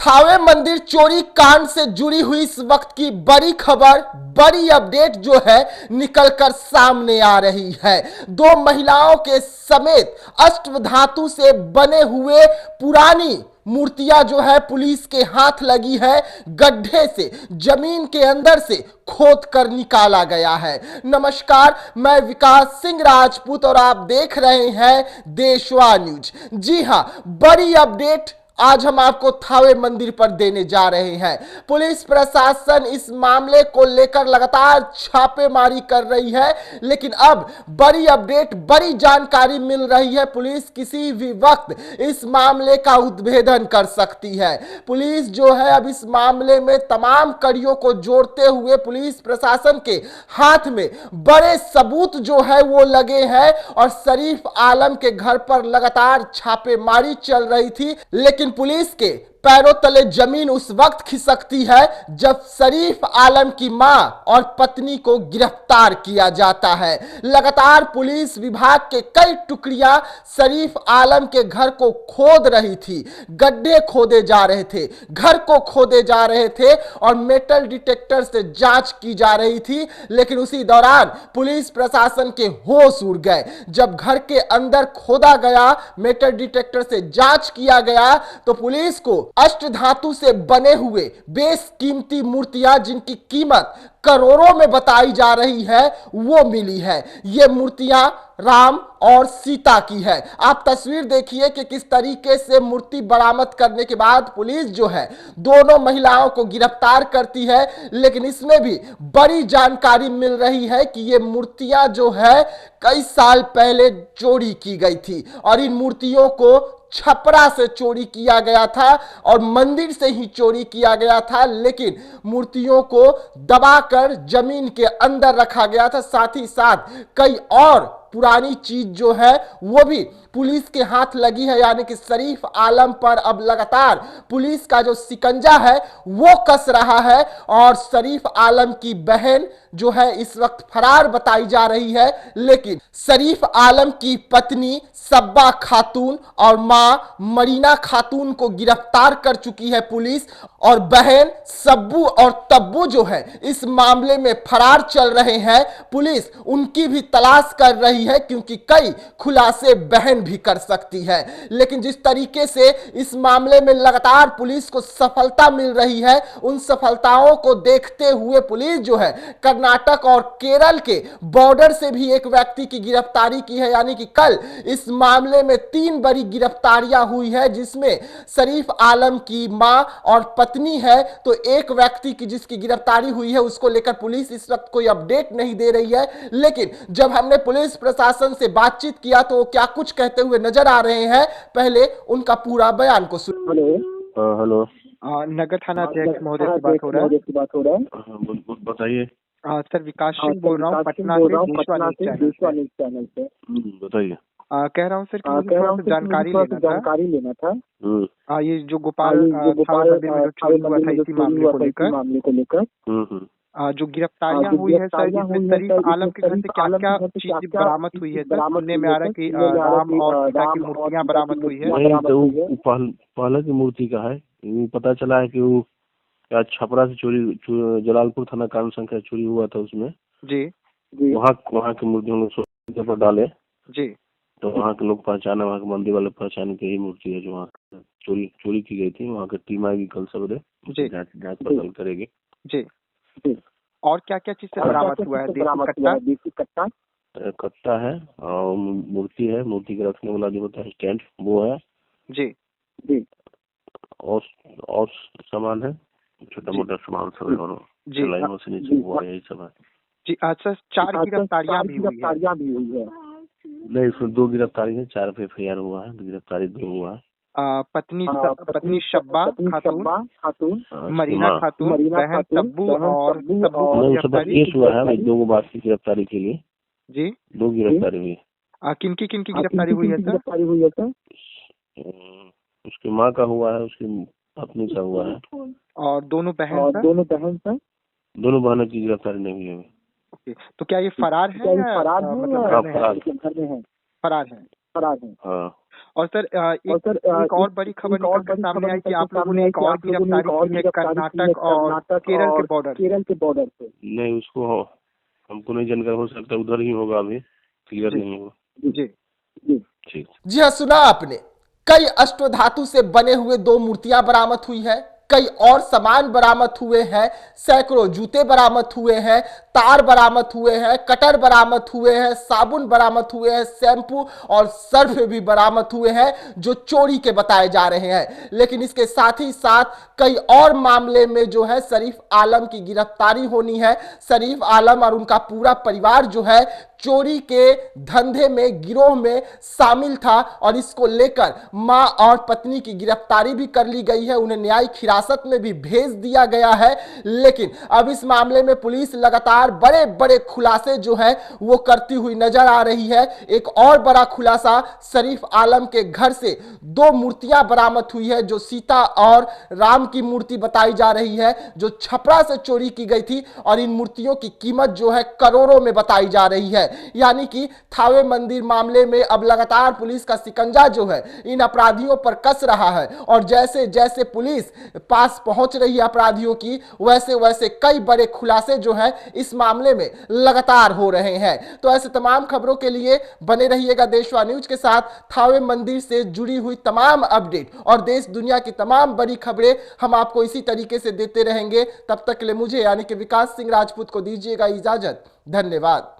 थावे मंदिर चोरी कांड से जुड़ी हुई इस वक्त की बड़ी खबर, बड़ी अपडेट जो है निकलकर सामने आ रही है। दो महिलाओं के समेत अष्टधातु से बने हुए पुरानी मूर्तियां जो है पुलिस के हाथ लगी है। गड्ढे से, जमीन के अंदर से खोद कर निकाला गया है। नमस्कार, मैं विकास सिंह राजपूत और आप देख रहे हैं देशवा न्यूज। जी हां, बड़ी अपडेट आज हम आपको थावे मंदिर पर देने जा रहे हैं। पुलिस प्रशासन इस मामले को लेकर लगातार छापेमारी कर रही है, लेकिन अब बड़ी अपडेट, बड़ी जानकारी मिल रही है। पुलिस किसी भी वक्त इस मामले का उद्भेदन कर सकती है। पुलिस जो है अब इस मामले में तमाम कड़ियों को जोड़ते हुए पुलिस प्रशासन के हाथ में बड़े सबूत जो है वो लगे हैं और शरीफ आलम के घर पर लगातार छापेमारी चल रही थी। लेकिन पुलिस के पैरों तले जमीन उस वक्त खिसकती है जब शरीफ आलम की मां और पत्नी को गिरफ्तार किया जाता है। लगातार पुलिस विभाग के कई टुकड़ियां शरीफ आलम के घर को खोद रही थी, गड्ढे खोदे जा रहे थे, घर को खोदे जा रहे थे और मेटल डिटेक्टर से जांच की जा रही थी। लेकिन उसी दौरान पुलिस प्रशासन के होश उड़ गए। जब घर के अंदर खोदा गया, मेटल डिटेक्टर से जांच किया गया, तो पुलिस को अष्टधातु से बने हुए बेशकीमती मूर्तियां जिनकी कीमत करोड़ों में बताई जा रही है वो मिली है। ये मूर्तियां राम और सीता की है। आप तस्वीर देखिए कि किस तरीके से मूर्ति बरामद करने के बाद पुलिस जो है दोनों महिलाओं को गिरफ्तार करती है। लेकिन इसमें भी बड़ी जानकारी मिल रही है कि ये मूर्तियां जो है कई साल पहले चोरी की गई थी और इन मूर्तियों को छपरा से चोरी किया गया था और मंदिर से ही चोरी किया गया था। लेकिन मूर्तियों को दबाकर जमीन के अंदर रखा गया था। साथ ही साथ कई और पुरानी चीज जो है वो भी पुलिस के हाथ लगी है। यानी कि शरीफ आलम पर अब लगातार पुलिस का जो शिकंजा है वो कस रहा है और शरीफ आलम की बहन जो है इस वक्त फरार बताई जा रही है। लेकिन शरीफ आलम की पत्नी सब्बा खातून और मां मरीना खातून को गिरफ्तार कर चुकी है पुलिस और बहन सब्बू और तब्बू जो है इस मामले में फरार चल रहे हैं। पुलिस उनकी भी तलाश कर रही है क्योंकि कई खुलासे बहन भी कर सकती है। लेकिन जिस तरीके से इस मामले में लगातार पुलिस को सफलता मिल रही है, उन सफलताओं को देखते हुए पुलिस जो है कर्नाटक और केरल के बॉर्डर से भी एक व्यक्ति की गिरफ्तारी की है। यानी कि कल इस मामले में 3 बड़ी गिरफ्तारियां हुई है, जिसमें शरीफ आलम की मां और पत्नी है। तो एक व्यक्ति की जिसकी गिरफ्तारी हुई है उसको लेकर पुलिस इस वक्त कोई अपडेट नहीं दे रही है। लेकिन जब हमने पुलिस प्रशासन से बातचीत किया तो वो क्या कुछ कहते हुए नजर आ रहे हैं, पहले उनका पूरा बयान को सुन। हेलो, नगर थाना अध्यक्ष महोदय से बात हो रहा है। बताइए। सर, विकास सिंह बोल रहा हूँ पटना के देशवा न्यूज चैनल से। बताइए। कह रहा हूँ सर कि मुझे थोड़ा सा जानकारी लेना था। ये जो गोपाल थावे मंदिर में जो चोरी हुआ था इसी मामले को लेकर जो गिरफ्तारियां हुई है सर, इसमें शरीफ आलम के घर से क्या क्या चीज बरामद हुई है? सर, सुनने में आ रहा है कि राम और सीता की मूर्तियां बरामद हुई है। पहले की मूर्ति का है, पता चला है कि वो क्या छपरा से चोरी, जलालपुर थाना कांड संख्या चोरी हुआ था उसमें जी। वहाँ की मूर्ति हम लोग सोशल पर डाले जी, तो वहाँ के लोग पहचाने, वहाँ के मंदिर वाले पहचाने की यही मूर्ति है जो वहाँ चोरी की गई थी। वहाँ की टीम आएगी कल सवेरे, जांच पड़ताल करेगी। जी। और क्या क्या चीज से बरामद हुआ है? देसी कट्टा है और मूर्ति है, मूर्ति के रखने वाला जो होता है स्टैंड वो है जी। और सामान है, छोटा मोटा सामान सब लाइनों से नीचे वो है, यही सब है जी। अच्छा, 4 गिरफ्तारियां भी हुई है। नहीं, इसमें 2 गिरफ्तारी है, 4 FIR हुआ है, गिरफ्तारी 2 हुआ है। पत्नी सब्बा खातून, मरीना खातून, बहन तब्बू और केस हुआ है 2 बात की गिरफ्तारी के लिए जी। 2 गिरफ्तारी हुई है। किनकी गिरफ्तारी हुई है सर? उसकी माँ का हुआ है, उसकी पत्नी का हुआ है और दोनों बहन सर? दोनों बहनों की गिरफ्तारी नहीं हुई है। ओके, तो क्या ये फरार है? फरार है। फरार है। हाँ। और सर एक और बड़ी खबर निकल कर सामने आई कि आप लोगों ने एक और गिरफ्तारी की है कर्नाटक और केरल के बॉर्डर पे। नहीं, उसको हमको नहीं जानकारी, हो सकता है उधर ही होगा, अभी क्लियर नहीं होगा। जी ठीक। जी हाँ, सुना आपने। कई अष्टधातु से बने हुए 2 मूर्तियां बरामद हुई है, कई और सामान बरामद हुए हैं, सैकड़ों जूते बरामद हुए हैं, तार बरामद हुए हैं, कटर बरामद हुए हैं, साबुन बरामद हुए हैं, शैम्पू और सर्फ भी बरामद हुए हैं जो चोरी के बताए जा रहे हैं। लेकिन इसके साथ ही साथ कई और मामले में जो है शरीफ आलम की गिरफ्तारी होनी है। शरीफ आलम और उनका पूरा परिवार जो है चोरी के धंधे में, गिरोह में शामिल था और इसको लेकर मां और पत्नी की गिरफ्तारी भी कर ली गई है, उन्हें न्यायिक हिरासत में भी भेज दिया गया है। लेकिन अब इस मामले में पुलिस लगातार बड़े बड़े खुलासे जो है वो करती हुई नजर आ रही है। एक और बड़ा खुलासा, शरीफ आलम के घर से 2 मूर्तियां बरामद हुई है जो सीता और राम की मूर्ति बताई जा रही है, जो छपरा से चोरी की गई थी और इन मूर्तियों की कीमत जो है करोड़ों में बताई जा रही है। यानी कि थावे मंदिर मामले में अब लगातार पुलिस का शिकंजा जो है इन अपराधियों पर कस रहा है और जैसे जैसे पुलिस पास पहुंच रही है अपराधियों की, वैसे वैसे कई बड़े खुलासे जो है इस मामले में लगातार हो रहे हैं। तो ऐसे तमाम खबरों के लिए बने रहिएगा देशवा न्यूज के साथ। थावे मंदिर से जुड़ी हुई तमाम अपडेट और देश दुनिया की तमाम बड़ी खबरें हम आपको इसी तरीके से देते रहेंगे। तब तक के लिए मुझे यानी कि विकास सिंह राजपूत को दीजिएगा इजाजत। धन्यवाद।